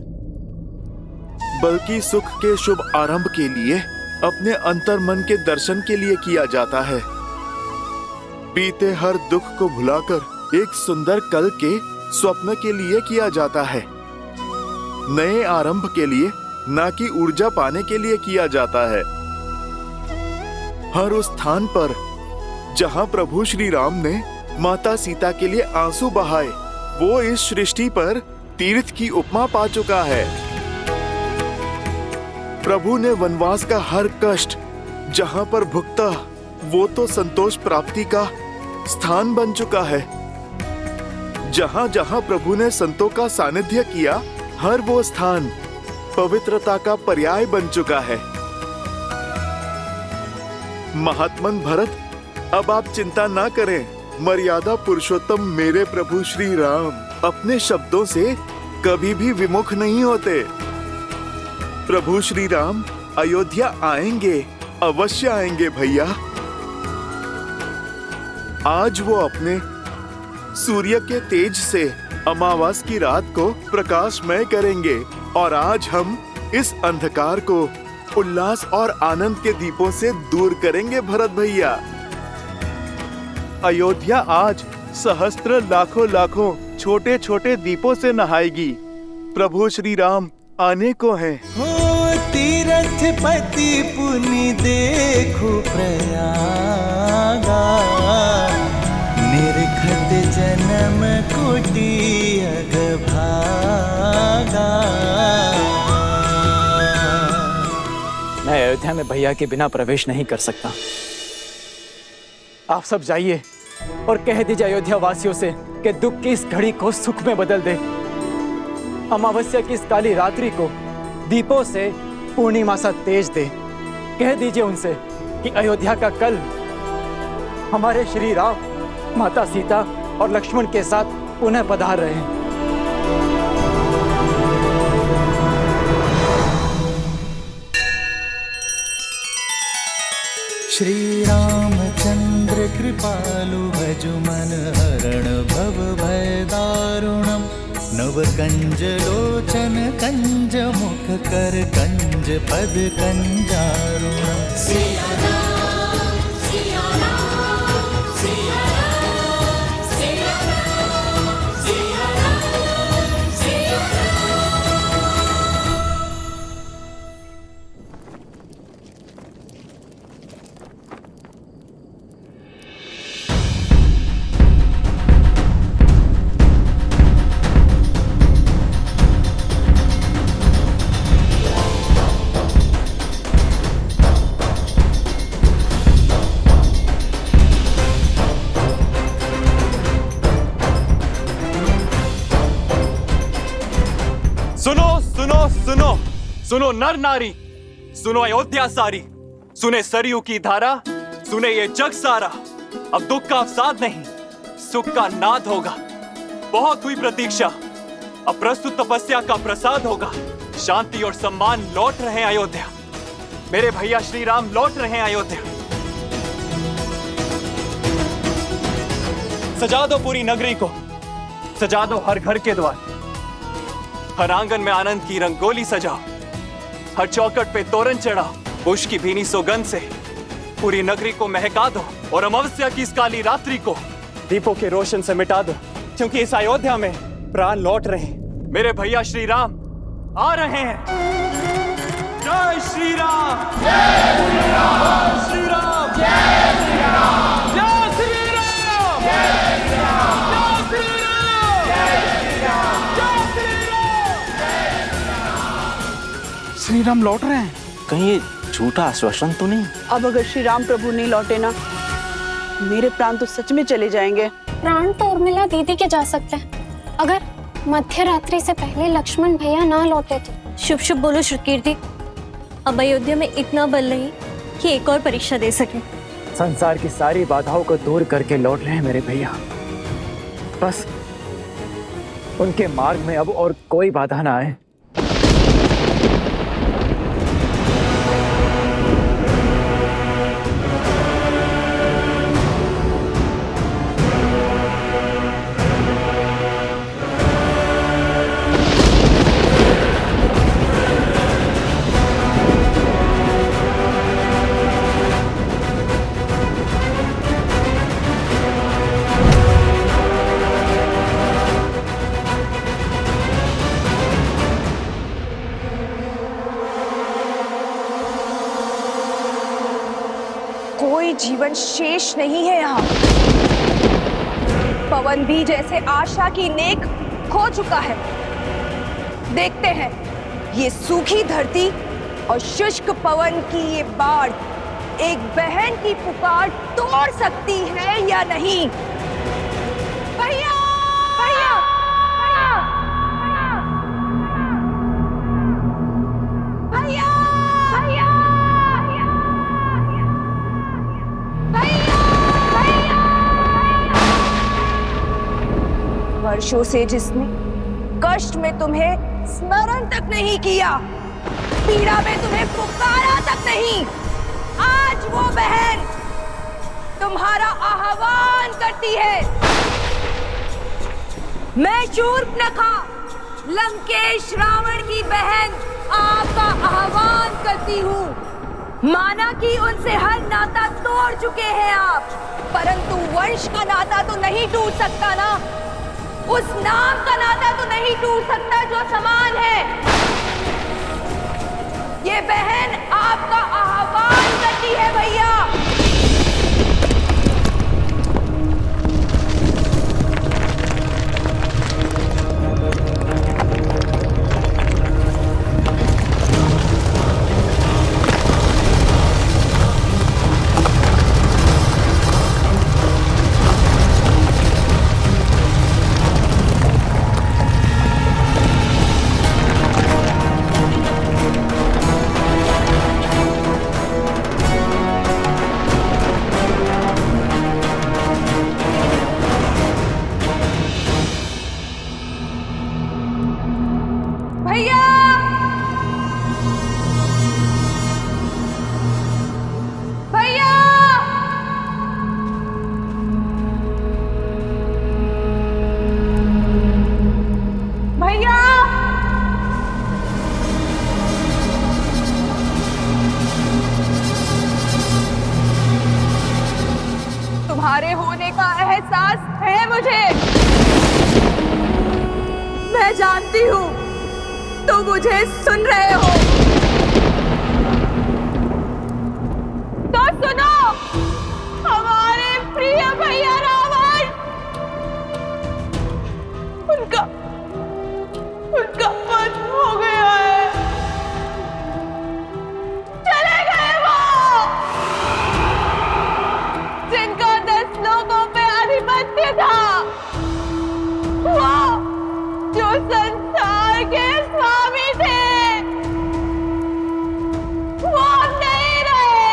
बल्कि सुख के शुभ आरंभ के लिए, अपने अंतर मन के दर्शन के लिए किया जाता है। बीते हर दुख को भुलाकर एक सुंदर कल के स्वप्न के लिए किया जाता है। नए आरंभ के लिए, ना कि ऊर्जा पाने के लिए किया जाता है। हर उस स्थान पर जहां प्रभु श्री राम ने माता सीता के लिए आंसू बहाए, वो इस सृष्टि पर तीर्थ की उपमा पा चुका है। प्रभु ने वनवास का हर कष्ट जहां पर भुगता, वो तो संतोष प्राप्ति का स्थान बन चुका है। जहां जहां प्रभु ने संतों का सानिध्य किया, हर वो स्थान पवित्रता का पर्याय बन चुका है। महात्मन भरत, अब आप चिंता ना करें। मर्यादा पुरुषोत्तम मेरे प्रभु श्री राम अपने शब्दों से कभी भी विमुख नहीं होते। प्रभु श्री राम अयोध्या आएंगे, अवश्य आएंगे भैया। आज वो अपने सूर्य के तेज से अमावस की रात को प्रकाशमय करेंगे और आज हम इस अंधकार को उल्लास और आनंद के दीपों से दूर करेंगे भरत भैया। अयोध्या आज सहस्त्र लाखों लाखों छोटे छोटे दीपों से नहाएगी। प्रभु श्री राम आने को हैं। हो तीरथ पति पुनि देखो प्रयागा, निर्घट जन्म कोटि अगभागा। मैं अयोध्या में भैया के बिना प्रवेश नहीं कर सकता। आप सब जाइए और कह दीजिए अयोध्या वासियों से कि दुख की इस घड़ी को सुख में बदल दे। अमावस्या की इस काली रात्रि को दीपों से पूर्णिमा सा तेज दे। कह दीजिए उनसे कि अयोध्या का कल हमारे श्री राम, माता सीता और लक्ष्मण के साथ पुनः पधार रहे हैं। श्री रामचंद्र कृपालु भजु मन हरण भव भय दारुणम, नव कंज लोचन कंज मुख कर कंज पद कंजारुणम। सिया राम, सिया राम, सिया राम, सिया राम, सिया राम, सिया सुनो सुनो सुनो सुनो नर नारी, सुनो अयोध्या सारी, सुने सरयू की धारा, सुने ये जग सारा। अब दुख का अवसाद नहीं, सुख का नाद होगा। बहुत हुई प्रतीक्षा, अब प्रस्तुत तपस्या का प्रसाद होगा। शांति और सम्मान लौट रहे हैं अयोध्या, मेरे भैया श्री राम लौट रहे हैं अयोध्या। सजा दो पूरी नगरी को, सजा दो हर घर के द्वार, हर आंगन में आनंद की रंगोली सजाओ, हर चौखट पे तोरण चढ़ाओ। पुष्प की भीनी सुगंध से पूरी नगरी को महका दो और अमावस्या की इस काली रात्रि को दीपों के रोशन से मिटा दो, क्योंकि इस अयोध्या में प्राण लौट रहे हैं। मेरे भैया श्री राम आ रहे हैं। जय श्री राम, जय श्री राम, श्री राम, जय श्री राम, जय श्री राम, जय श्री राम, जय श्री राम, जय श्री राम, जय श्री श्री राम लौट रहे हैं। कहीं ये झूठा आश्वासन तो नहीं? अब अगर श्री राम प्रभु नहीं लौटे ना, मेरे प्राण तो सच में चले जाएंगे। प्राण तो उर्मिला दीदी के जा सकते हैं, अगर मध्य रात्रि से पहले लक्ष्मण भैया ना लौटे तो। शुभ शुभ बोलो श्रुतकीर्ति, अब अयोध्या में इतना बल नहीं कि एक और परीक्षा दे सके। संसार की सारी बाधाओं को दूर करके लौट रहे हैं मेरे भैया। बस उनके मार्ग में अब और कोई बाधा ना आए। कोई जीवन शेष नहीं है यहाँ। पवन भी जैसे आशा की नेक खो चुका है। देखते हैं ये सूखी धरती और शुष्क पवन की ये बाढ़ एक बहन की पुकार तोड़ सकती है या नहीं। भैया, भैया, भैया, भैया, वर्षों से जिसने कष्ट में तुम्हें स्मरण तक नहीं किया, पीड़ा में तुम्हें पुकारा तक नहीं, आज वो बहन तुम्हारा आह्वान करती है। मैं शूर्पणखा, लंकेश रावण की बहन, आपका आह्वान करती हूँ। माना कि उनसे हर नाता तोड़ चुके हैं आप, परंतु वंश का नाता तो नहीं टूट सकता ना। उस नाम का नाता तो नहीं टूट सकता जो समान है। ये बहन आपका आह्वान करती है भैया। है मुझे। मैं जानती हूँ तो मुझे सुन रहे हो, तो सुनो। हमारे प्रिय भैया रावण, उनका वध हो गया है। चले गए वो जिनका 10 लोगों पे आधिपत्य था, वो जो संसार के स्वामी थे, वो अब नहीं रहे।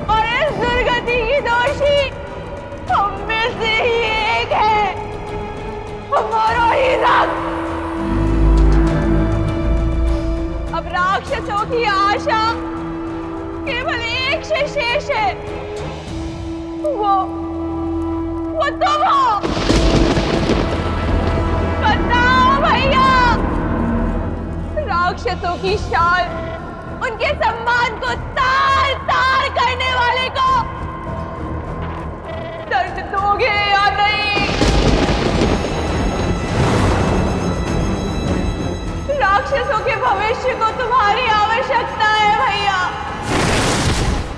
और इस दुर्गति की दोषी हम में से ही एक है, हमारा ही रक्त। अब राक्षसों की आशा केवल एक से शेष है, वो तुम हो। बताओ भैया, राक्षसों की शान उनके सम्मान को तार तार करने वाले को दर्द दोगे या नहीं? राक्षसों के भविष्य को तुम्हारी आवश्यकता है भैया,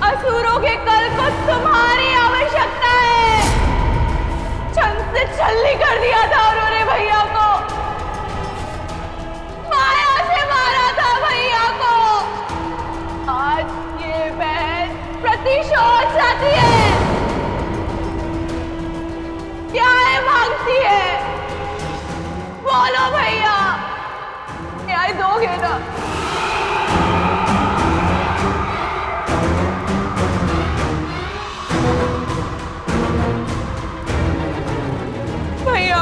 असुरों के कल को तुम्हारी आवश्यकता है। छल से छल्ली कर दिया था उन्होंने भैया को, माया से मारा था भैया को। आज ये बहन प्रतिशोध चाहती है, क्या है मांगती है? बोलो भैया, न्याय दोगे ना? भैया,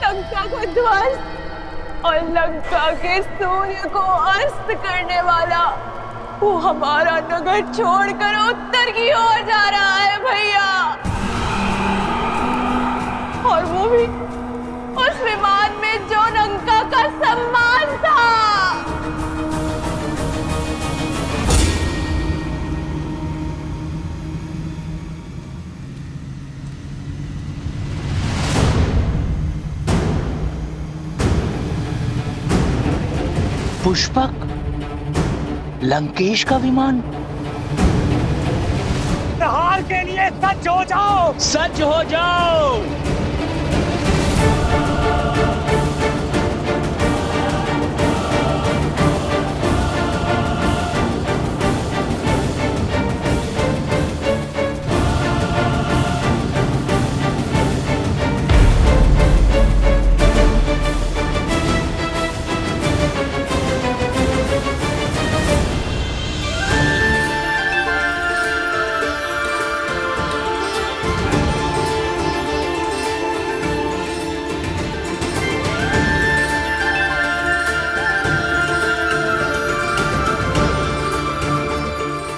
लंका को ध्वस्त और लंका के सूर्य को अस्त करने वाला वो हमारा नगर छोड़कर उत्तर की ओर जा रहा है भैया। और वो भी उस विमान में जो लंका का सम्मान था। पुष्पक, लंकेश का विमान। प्रहार के लिए सज्ज हो जाओ, सज्ज हो जाओ।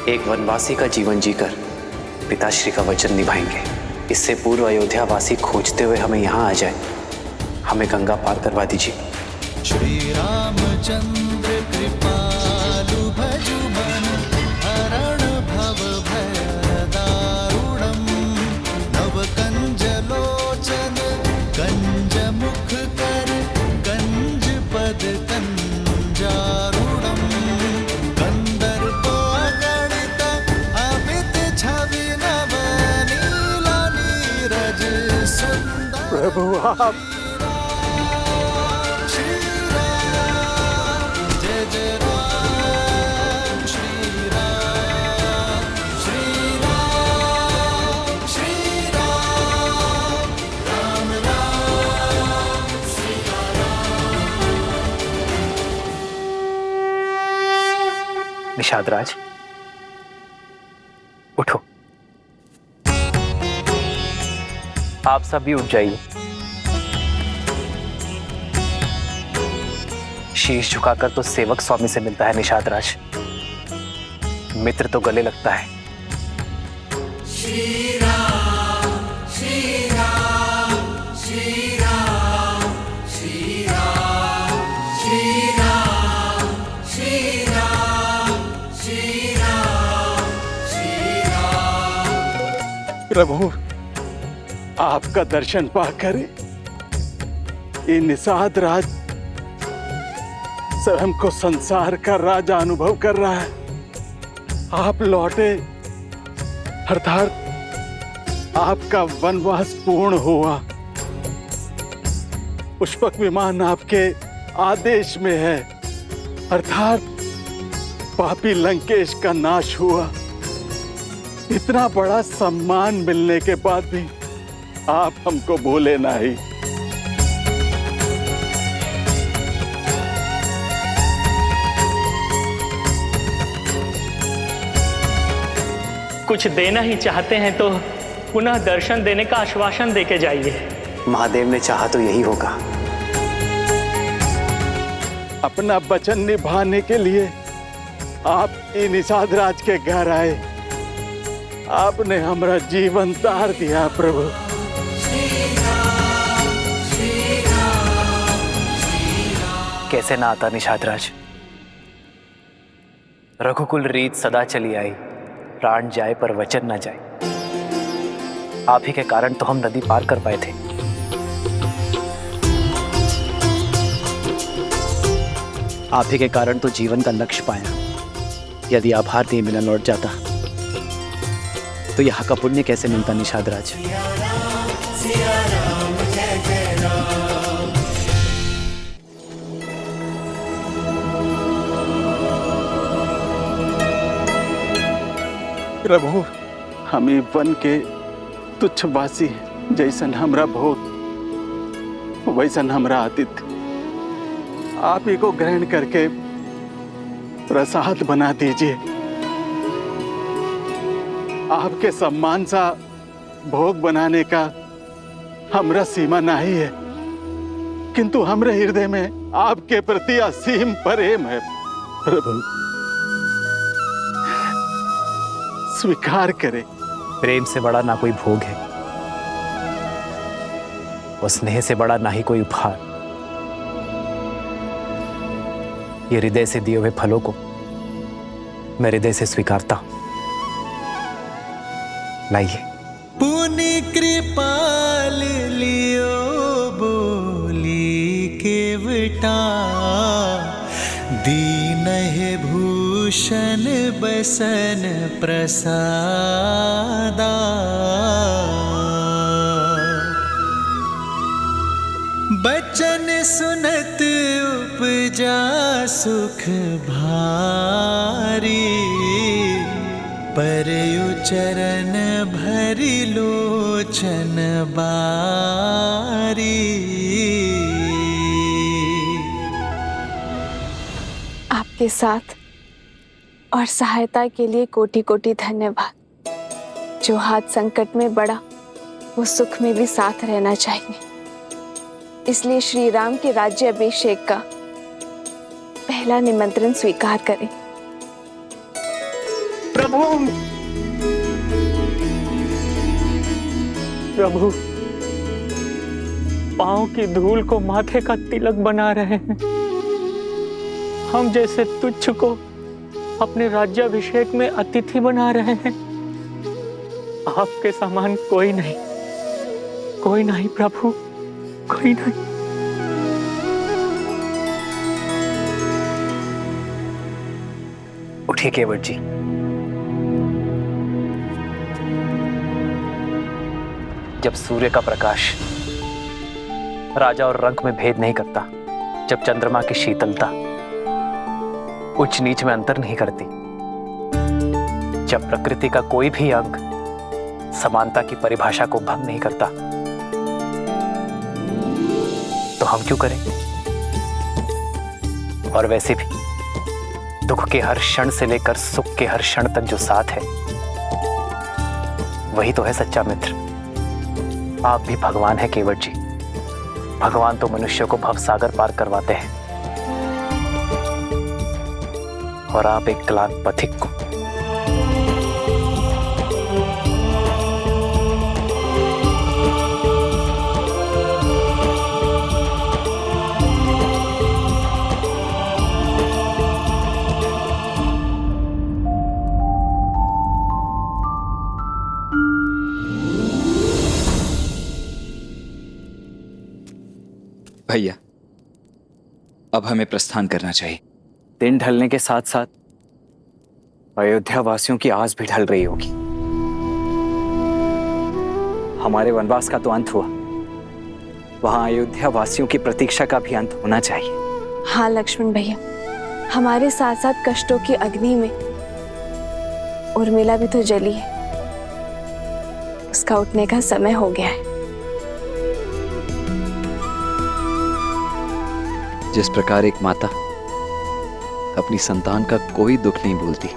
एक वनवासी का जीवन जीकर पिताश्री का वचन निभाएंगे। इससे पूर्व अयोध्या वासी खोजते हुए हमें यहाँ आ जाए। हमें गंगा पार करवा दीजिए। श्री रामचंद्र कृपालु भजु मन हरण भव भय दारुणम नव कंज लोचन कंज मुख कर कंज पद कंजारुणम कंदर्प अगणित अमित छवि नव नील नीरज सुंदर। प्रभु आप निषाद राज, उठो। आप सब भी उठ जाइए। शीश झुकाकर तो सेवक स्वामी से मिलता है निषाद राज, मित्र तो गले लगता है। श्री राम श्री राम श्री राम श्री राम श्री राम श्री राम श्री राम श्री राम प्रभु, आपका दर्शन पाकर ये निषाद राज स्वयं को संसार का राजा अनुभव कर रहा है। आप लौटे अर्थात आपका वनवास पूर्ण हुआ। पुष्पक विमान आपके आदेश में है, अर्थात पापी लंकेश का नाश हुआ। इतना बड़ा सम्मान मिलने के बाद भी आप हमको भूले नहीं। कुछ देना ही चाहते हैं तो पुनः दर्शन देने का आश्वासन देके जाइए। महादेव ने चाहा तो यही होगा। अपना वचन निभाने के लिए आप निषाद राज के घर आए। आपने हमारा जीवन तार दिया प्रभु। कैसे ना आता निषाद राज। रघुकुल रीत सदा चली आई, प्राण जाए पर वचन ना जाए। आप ही के कारण तो हम नदी पार कर पाए थे। आप ही के कारण तो जीवन का लक्ष्य पाया। यदि आभार दिए बिना लौट जाता तो यहाँ का पुण्य कैसे मिलता निषाद राज। प्रभु, हमें वन के तुच्छवासी जैसन हमरा भोग वैसन हमरा आतिथ्य आप ही को ग्रहण करके प्रसाद बना दीजिए। आपके सम्मान सा भोग बनाने का हमरा सीमा नहीं है, किंतु हमरे हृदय में आपके प्रति असीम प्रेम है। प्रभु स्वीकार करें। प्रेम से बड़ा ना कोई भोग है और स्नेह से बड़ा ना ही कोई उपहार। ये हृदय से दिए हुए फलों को मैं हृदय से स्वीकारता हूं। लाइए। पुनि कृपाल लियो बोली केवटा, दीन है भूषण बसन प्रसादा। बचन सुनत उपजा सुख भारी, परयु चरण भरि लोचन बारी। आपके साथ और सहायता के लिए कोटि कोटि धन्यवाद। जो हाथ संकट में बढ़ा वो सुख में भी साथ रहना चाहिए। इसलिए श्री राम के राज्य अभिषेक का पहला निमंत्रण स्वीकार करें। प्रभु, प्रभु, पांव की धूल को माथे का तिलक बना रहे हैं। हम जैसे तुच्छ को अपने राज्याभिषेक में अतिथि बना रहे हैं। आपके समान कोई नहीं, कोई नहीं प्रभु, कोई नहीं। उठिए केवट जी। जब सूर्य का प्रकाश राजा और रंक में भेद नहीं करता, जब चंद्रमा की शीतलता उच्च नीच में अंतर नहीं करती, जब प्रकृति का कोई भी अंग समानता की परिभाषा को भंग नहीं करता, तो हम क्यों करें? और वैसे भी दुख के हर क्षण से लेकर सुख के हर क्षण तक जो साथ है वही तो है सच्चा मित्र। आप भी भगवान है केवट जी। भगवान तो मनुष्य को भवसागर पार करवाते हैं और आप एक क्लांत पथिक को। भैया, अब हमें प्रस्थान करना चाहिए। दिन ढलने के साथ साथ अयोध्या वासियों की आस भी ढल रही होगी। हमारे वनवास का तो अंत हुआ, वहां अयोध्या वासियों की प्रतीक्षा का भी अंत होना चाहिए। हाँ लक्ष्मण भैया, हमारे साथ साथ कष्टों की अग्नि में उर्मिला भी तो जली है। उसका उठने का समय हो गया है। जिस प्रकार एक माता अपनी संतान का कोई दुख नहीं भूलती,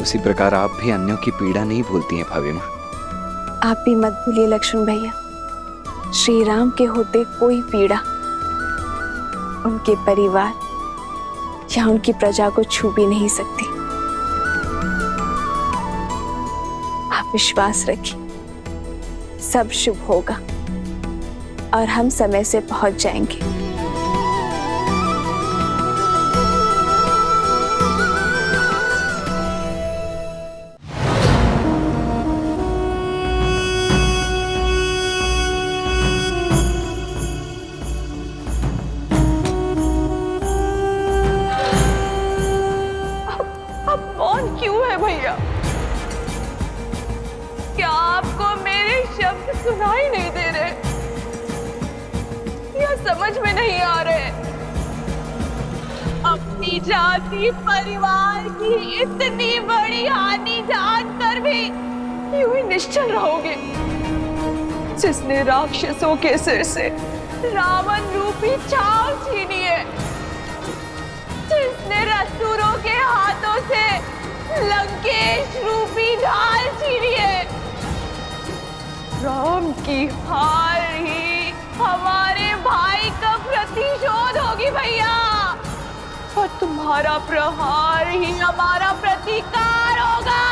उसी प्रकार आप भी अन्यों की पीड़ा नहीं भूलती हैं भाभी माँ। आप भी मत भूलिए लक्ष्मण भैया, श्री राम के होते कोई पीड़ा उनके परिवार या उनकी प्रजा को छू भी नहीं सकती। आप विश्वास रखिए, सब शुभ होगा और हम समय से पहुंच जाएंगे। क्या आपको मेरे शब्द सुनाई नहीं दे रहे या समझ में नहीं आ रहे? अपनी जाति परिवार की इतनी बड़ी हानि जानकर भी यूं ही निश्चल रहोगे? जिसने राक्षसों के सिर से रावण रूपी छाव छीनी है, जिसने असुरों के हाथों से लंकेश रूपी ढाल छीनी है, राम की हार ही हमारे भाई का प्रतिशोध होगी भैया, और तुम्हारा प्रहार ही हमारा प्रतिकार होगा।